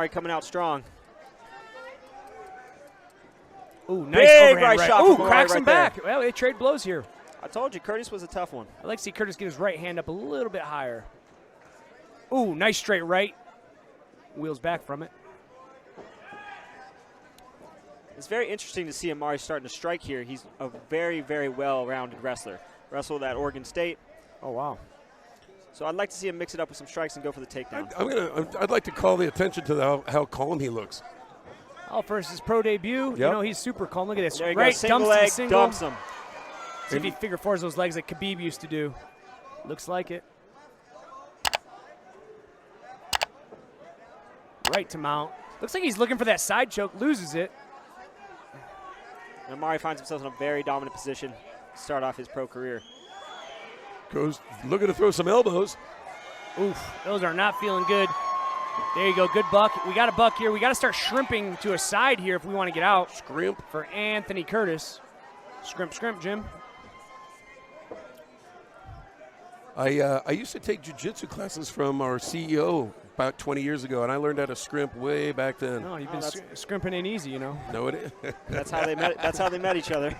Amari coming out strong. Ooh, nice big overhand right shot. Ooh, from cracks right him there. back. Well, they trade blows here. I told you, Curtis was a tough one. I like to see Curtis get his right hand up a little bit higher. Ooh, nice straight right. Wheels back from it. It's very interesting to see Amari starting to strike here. He's a very, very well-rounded wrestler. Wrestled at Oregon State. Oh, wow. So I'd like to see him mix it up with some strikes and go for the takedown. I'd like to call the attention to how calm he looks. Oh, first his pro debut. Yep. You know, he's super calm. Look at this. There you right, go. Single dumps leg, the single. dumps him. See if he figure fours those legs like Khabib used to do. Looks like it. Right to mount. Looks like he's looking for that side choke. Loses it. And Amari finds himself in a very dominant position to start off his pro career. Goes looking to throw some elbows. Oof, those are not feeling good. There you go, good buck. We got a buck here. We got to start shrimping to a side here if we want to get out. Scrimp. For Anthony Curtis. Scrimp, scrimp, Jim. I used to take jiu-jitsu classes from our CEO about 20 years ago, and I learned how to scrimp way back then. No, you've been scrimping ain't easy, you know. No, it is. That's how they met. That's how they met each other.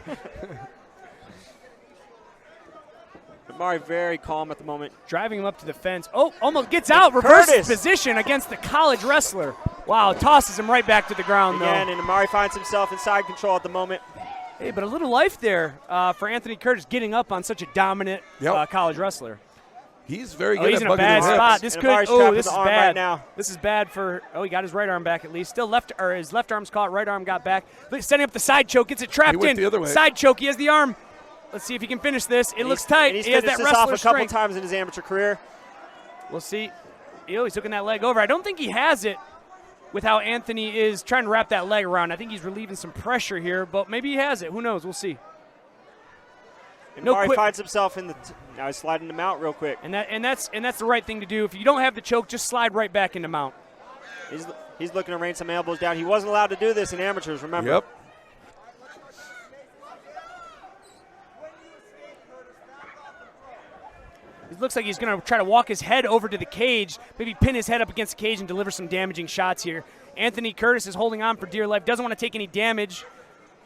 Amari very calm at the moment. Driving him up to the fence. Oh, almost gets out. Reverse Curtis. position against the college wrestler. Wow, tosses him right back to the ground, Again, though. and Amari finds himself in side control at the moment. Hey, but a little life there for Anthony Curtis getting up on such a dominant college wrestler. He's very good he's at in a bugging bad his hips. spot. This And could. Amari's Oh, trapped this in is the arm bad. right now. This is bad for. Oh, he got his right arm back at least. Still left, or his left arm's caught. Right arm got back. Setting up the side choke. Gets it trapped He went in. the other way. Side choke. He has the arm. Let's see if he can finish this. It looks tight. And he's He has finished that this off wrestler a couple strength. times in his amateur career. We'll see. He's hooking that leg over. I don't think he has it with how Anthony is trying to wrap that leg around. I think he's relieving some pressure here, but maybe he has it. Who knows? We'll see. And Amari finds himself in the. Now he's sliding him out real quick. And that's the right thing to do. If you don't have the choke, just slide right back into mount. He's looking to rain some elbows down. He wasn't allowed to do this in amateurs, remember? Yep. It looks like he's going to try to walk his head over to the cage, maybe pin his head up against the cage and deliver some damaging shots here. Anthony Curtis is holding on for dear life, doesn't want to take any damage.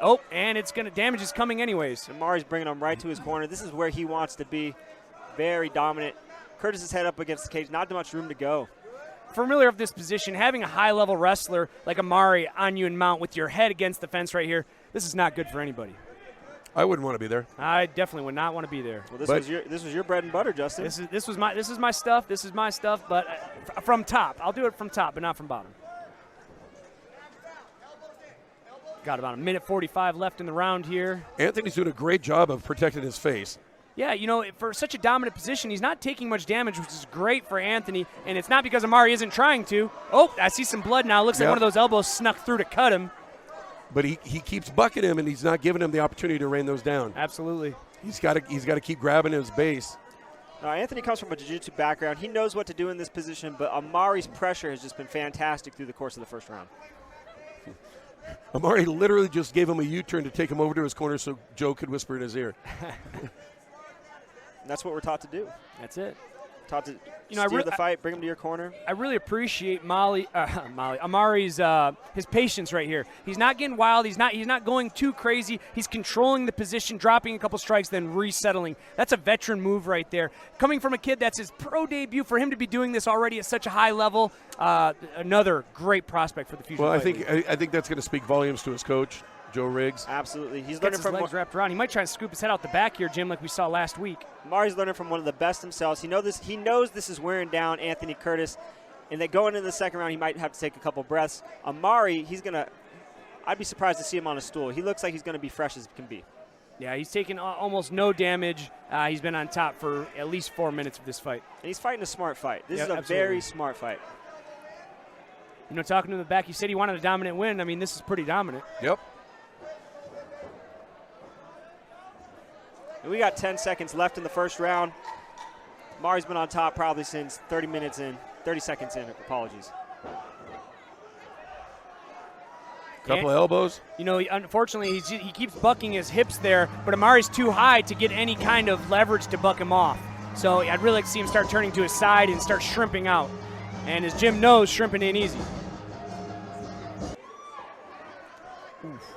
Oh, and damage is coming anyways. Amari's bringing him right to his corner. This is where he wants to be. Very dominant. Curtis' head up against the cage, not too much room to go. Familiar of this position, having a high-level wrestler like Amari on you in mount with your head against the fence right here, this is not good for anybody. I wouldn't want to be there. I definitely would not want to be there. Well, this was your bread and butter, Justin. This is my stuff. This is my stuff, but from top. I'll do it from top, but not from bottom. Got about a minute 45 left in the round here. Anthony's doing a great job of protecting his face. Yeah, you know, for such a dominant position, he's not taking much damage, which is great for Anthony, and it's not because Amari isn't trying to. Oh, I see some blood now. Looks like one of those elbows snuck through to cut him. But he keeps bucking him, and he's not giving him the opportunity to rain those down. Absolutely. He's got to keep grabbing his base. Anthony comes from a jiu-jitsu background. He knows what to do in this position, but Amari's pressure has just been fantastic through the course of the first round. Amari literally just gave him a U-turn to take him over to his corner so Joe could whisper in his ear. That's what we're taught to do. That's it. Taught to steer the fight, bring him to your corner. I really appreciate Amari's his patience right here. He's not getting wild. He's not going too crazy. He's controlling the position, dropping a couple strikes, then resettling. That's a veteran move right there. Coming from a kid that's his pro debut, for him to be doing this already at such a high level, another great prospect for the future. Well, I think that's going to speak volumes to his coach, Joe Riggs. Absolutely. He's learning learning from from legs wrapped around. He might try and scoop his head out the back here, Jim, like we saw last week. Amari's learning from one of the best himself. He knows this is wearing down Anthony Curtis, and that going into the second round, he might have to take a couple breaths. Amari, I'd be surprised to see him on a stool. He looks like he's going to be fresh as can be. Yeah, he's taken almost no damage. He's been on top for at least 4 minutes of this fight. And he's fighting a smart fight. This is a absolutely. very smart fight. You know, talking to him in the back, he said he wanted a dominant win. I mean, this is pretty dominant. Yep. And we got 10 seconds left in the first round. Amari's been on top probably since 30 seconds in, apologies. Couple elbows. You know, unfortunately, he keeps bucking his hips there, but Amari's too high to get any kind of leverage to buck him off. So I'd really like to see him start turning to his side and start shrimping out. And as Jim knows, shrimping ain't easy. Oof.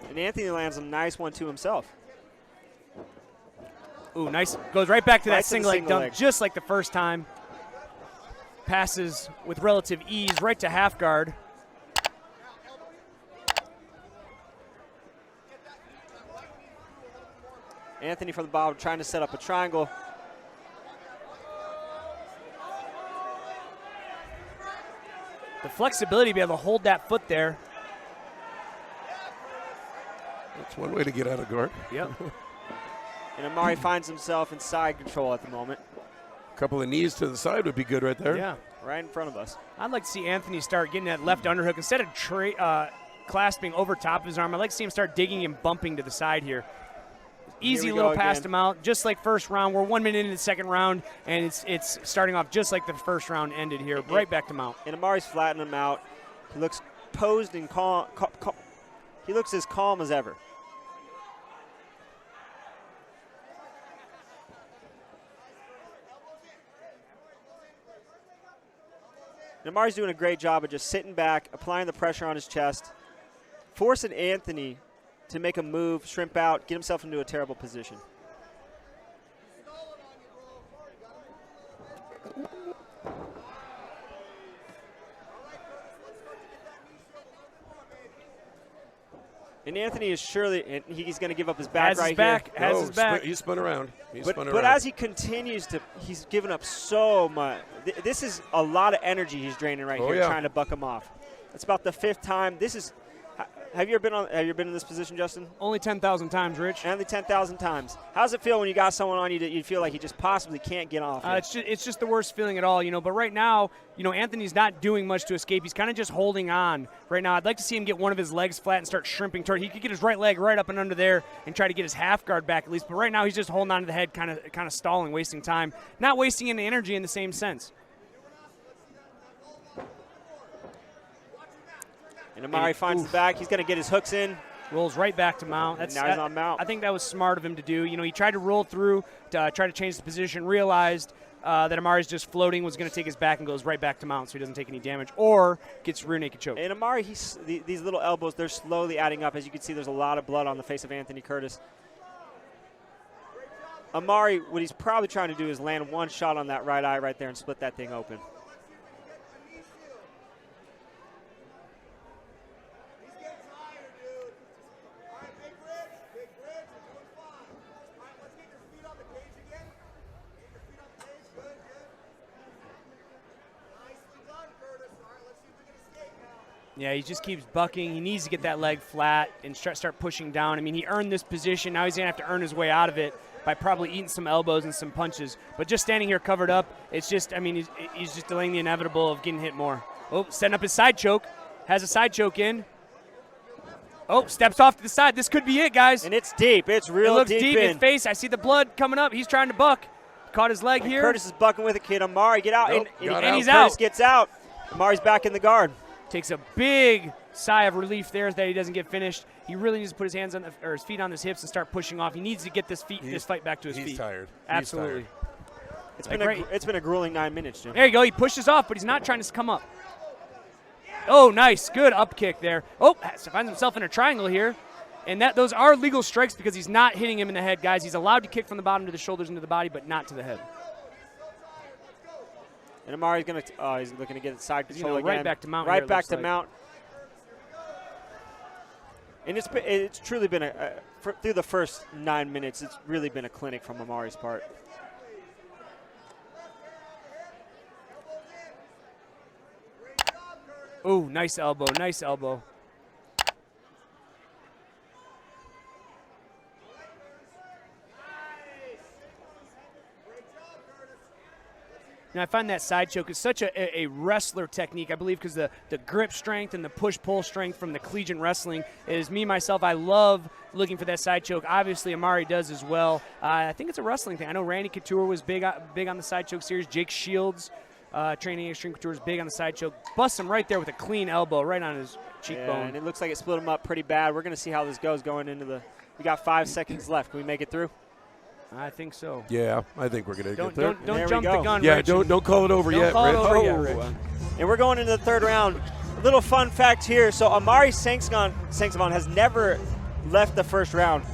And Anthony lands a nice 1-2 himself. Ooh, nice. Goes right back to that to the single leg single dump, leg. just like the first time. Passes with relative ease right to half guard. Anthony from the bottom trying to set up a triangle. The flexibility to be able to hold that foot there. That's one way to get out of guard. Yep. And Amari finds himself in side control at the moment. A couple of knees to the side would be good right there. Yeah. Right in front of us. I'd like to see Anthony start getting that left underhook. Instead of clasping over top of his arm, I'd like to see him start digging and bumping to the side here. Easy we little go pass again. him out, just like first round. We're 1 minute into the second round, and it's starting off just like the first round ended here. Right back to mount. And Amari's flattening him out. He looks posed and calm. He looks as calm as ever. And Amari's doing a great job of just sitting back, applying the pressure on his chest, forcing Anthony to make a move, shrimp out, get himself into a terrible position. And Anthony is surely, and he's going to give up his back Has right his back. here. Has his back. He spun around. But as he continues to, he's given up so much. This is a lot of energy he's draining right here, trying to buck him off. It's about the 5th time. This is. Have you ever been in this position, Justin? Only 10,000 times, Rich. Only 10,000 times. How's it feel when you got someone on you that you feel like you just possibly can't get off? It's just the worst feeling at all, But right now, Anthony's not doing much to escape. He's kind of just holding on right now. I'd like to see him get one of his legs flat and start shrimping toward. He could get his right leg right up and under there and try to get his half guard back at least. But right now, he's just holding on to the head, kind of stalling, wasting time, not wasting any energy in the same sense. And Amari finds the back. He's going to get his hooks in. Rolls right back to mount. Now he's on mount. I think that was smart of him to do. He tried to roll through to try to change the position, realized that Amari's just floating, was going to take his back and goes right back to mount so he doesn't take any damage or gets rear naked choke. And Amari, these little elbows, they're slowly adding up. As you can see, there's a lot of blood on the face of Anthony Curtis. Amari, what he's probably trying to do is land one shot on that right eye right there and split that thing open. Yeah, he just keeps bucking. He needs to get that leg flat and start pushing down. I mean, he earned this position. Now he's going to have to earn his way out of it by probably eating some elbows and some punches. But just standing here covered up, it's just, I mean, he's just delaying the inevitable of getting hit more. Oh, setting up his side choke. Has a side choke in. Oh, steps off to the side. This could be it, guys. And it's deep. It's real It looks deep in his face. I see the blood coming up. He's trying to buck. Caught his leg here. Curtis is bucking with a kid. Amari, get out. Nope, and he's Curtis out. gets out. Amari's back in the guard. Takes a big sigh of relief there that he doesn't get finished. He really needs to put his hands on his feet on his hips and start pushing off. He needs to get this fight back to his feet. He's tired. Absolutely. He's tired. It's been a grueling 9 minutes, Jim. There you go. He pushes off, but he's not trying to come up. Oh, nice. Good up kick there. Oh, finds himself in a triangle here. And those are legal strikes because he's not hitting him in the head, guys. He's allowed to kick from the bottom to the shoulders into the body, but not to the head. And Amari's going to he's looking to get it side control again. Right back to mount. Right back to mount. And it's truly been through the first 9 minutes, it's really been a clinic from Amari's part. Oh, nice elbow, nice elbow. And I find that side choke is such a wrestler technique, I believe, because the grip strength and the push-pull strength from the collegiate wrestling is me, myself. I love looking for that side choke. Obviously, Amari does as well. I think it's a wrestling thing. I know Randy Couture was big on the side choke series. Jake Shields, training Extreme Couture, is big on the side choke. Busts him right there with a clean elbow right on his cheekbone. Yeah, and it looks like it split him up pretty bad. We're going to see how this goes going into we got 5 seconds left. Can we make it through? I think so. Yeah, I think we're going to get there. Don't jump the gun, Yeah, Rich. don't call it over yet, Don't call Rich. it over yet, Rich. And we're going into the third round. A little fun fact here. So Amari Sengsavanh has never left the first round.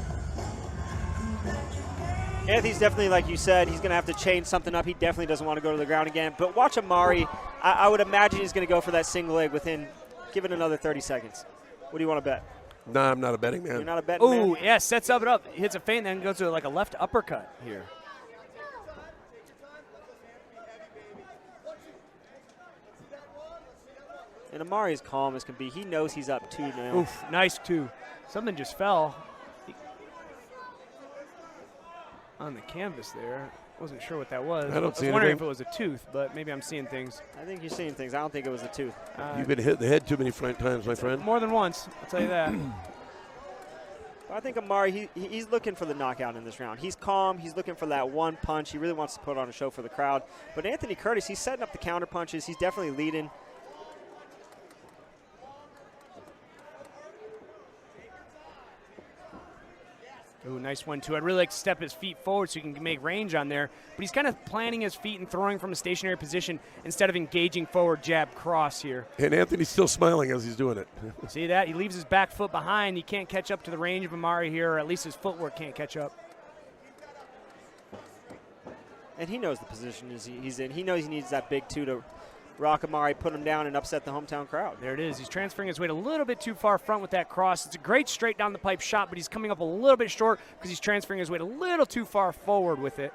Anthony's definitely, like you said, he's going to have to change something up. He definitely doesn't want to go to the ground again. But watch Amari. I would imagine he's going to go for that single leg within, give it another 30 seconds. What do you want to bet? No, I'm not a betting man. You're not a betting man? Ooh, yeah, sets up it up. Hits a feint, then goes to like a left uppercut here. And Amari's calm as can be. He knows he's up 2-0. Oof, nice 2. Something just fell on the canvas there. Wasn't sure what that was. I don't see was wondering anything. if it was a tooth, but maybe I'm seeing things. I think you're seeing things. I don't think it was a tooth. You've been hit in the head too many times, my friend. More than once, I'll tell you that. I think Amari, he's looking for the knockout in this round. He's calm. He's looking for that one punch. He really wants to put on a show for the crowd. But Anthony Curtis, he's setting up the counter punches. He's definitely leading. Ooh, nice 1-2. I'd really like to step his feet forward so he can make range on there. But he's kind of planting his feet and throwing from a stationary position instead of engaging forward jab cross here. And Anthony's still smiling as he's doing it. See that? He leaves his back foot behind. He can't catch up to the range of Amari here, or at least his footwork can't catch up. And he knows the position he's in. He knows he needs that big 2 to rock Amari, put him down, and upset the hometown crowd. There it is. He's transferring his weight a little bit too far front with that cross. It's a great straight down the pipe shot, but he's coming up a little bit short because he's transferring his weight a little too far forward with it.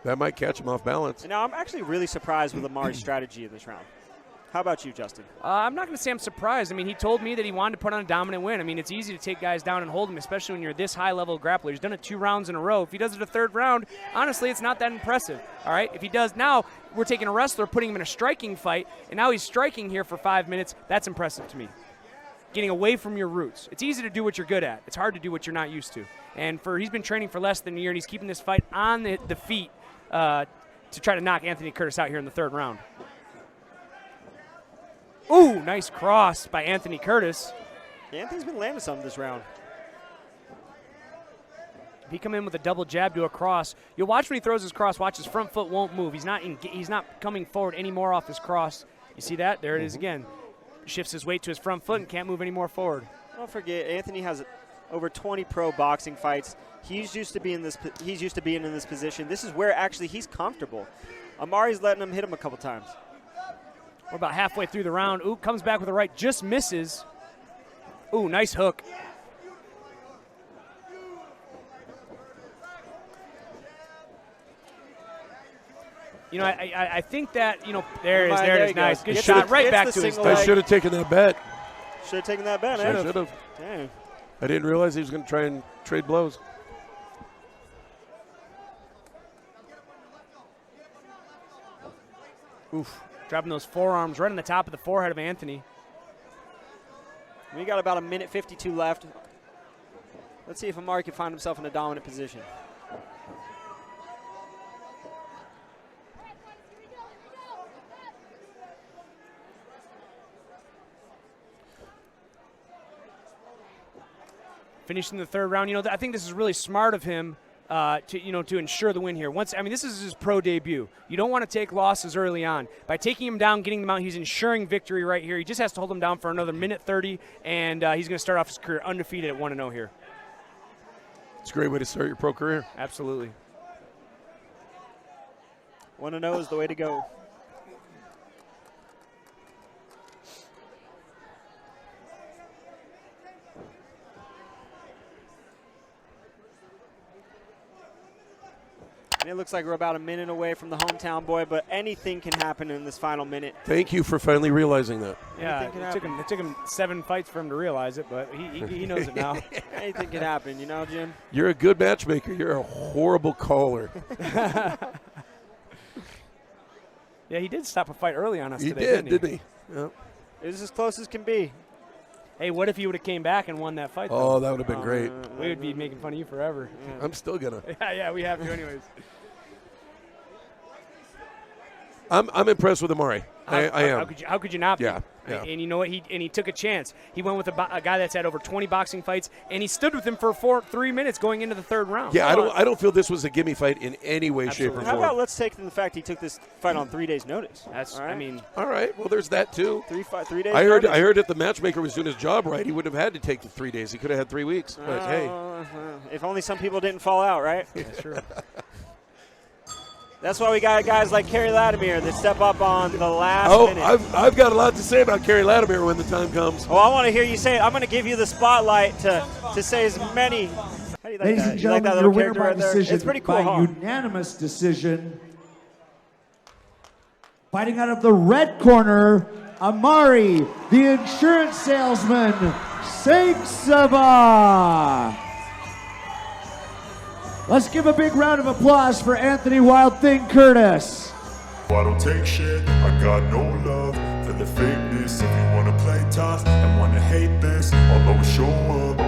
That might catch him off balance. And now I'm actually really surprised with Amari's strategy in this round. How about you, Justin? I'm not going to say I'm surprised. I mean, he told me that he wanted to put on a dominant win. I mean, it's easy to take guys down and hold them, especially when you're this high-level grappler. He's done it 2 rounds in a row. If he does it a 3rd round, honestly, it's not that impressive. All right? If he does now, we're taking a wrestler, putting him in a striking fight, and now he's striking here for 5 minutes. That's impressive to me. Getting away from your roots. It's easy to do what you're good at. It's hard to do what you're not used to. And he's been training for less than a year, and he's keeping this fight on the feet to try to knock Anthony Curtis out here in the 3rd round. Ooh, nice cross by Anthony Curtis. Yeah, Anthony's been landing some this round. If he come in with a double jab to a cross, you'll watch when he throws his cross, watch his front foot won't move. He's not coming forward anymore off his cross. You see that? There it is again. Shifts his weight to his front foot and can't move any more forward. Don't forget, Anthony has over 20 pro boxing fights. He's used to being in this position. This is where actually he's comfortable. Amari's letting him hit him a couple times. We're about halfway through the round. Ooh, comes back with a right, just misses. Ooh, nice hook. You know, I think that, you know, there it is, nice. Good shot, right back to his I should have taken that bet. Should have taken that bet, I should have. I didn't realize he was going to try and trade blows. Oof. Dropping those forearms right on the top of the forehead of Anthony. We got about 1:52 left. Let's see if Amari can find himself in a dominant position. Finishing the 3rd round, you know, I think this is really smart of him to ensure the win here. This is his pro debut. You don't want to take losses early on. By taking him down, getting him out, he's ensuring victory right here. He just has to hold him down for another 1:30, and he's going to start off his career undefeated at 1-0 here. It's a great way to start your pro career. Absolutely. 1-0 is the way to go. And it looks like we're about a minute away from the hometown boy, but anything can happen in this final minute. Thank you for finally realizing that. Yeah, it took him 7 fights for him to realize it, but he knows it now. Anything can happen, you know, Jim? You're a good matchmaker. You're a horrible caller. Yeah, he did stop a fight early on us He today, didn't he? Yep. It was as close as can be. Hey, what if he would have came back and won that fight, Oh, though? that would have been great. We would be making fun of you forever. I'm still going to. Yeah, we have to anyways. I'm impressed with Amari. I am. How could you not be? Yeah. Yeah. And you know what? He took a chance. He went with a guy that's had over 20 boxing fights, and he stood with him for 3 minutes going into the third round. Yeah, I don't feel this was a gimme fight in any way, shape, or form. How about let's take the fact he took this fight on 3 days' notice? That's, all right? I mean, all right. Well, there's that too. 3 days. I heard notice. if the matchmaker was doing his job right, he wouldn't have had to take the 3 days. He could have had 3 weeks. But hey, if only some people didn't fall out, right? that's true. That's why we got guys like Kerry Latimer that step up on the last minute. I've got a lot to say about Kerry Latimer when the time comes. Well, I want to hear you say it. I'm going to give you the spotlight to say as many. How do you like Ladies that? and You like gentlemen, that your little winner character by right there? decision, It's pretty cool, by huh? unanimous decision. Fighting out of the red corner, Amari, the insurance salesman, Sengsavanh. Let's give a big round of applause for Anthony Wild Thing Curtis. I don't take shit, I got no love for the fakeness. If you wanna play tough and wanna hate this, I'll always show up.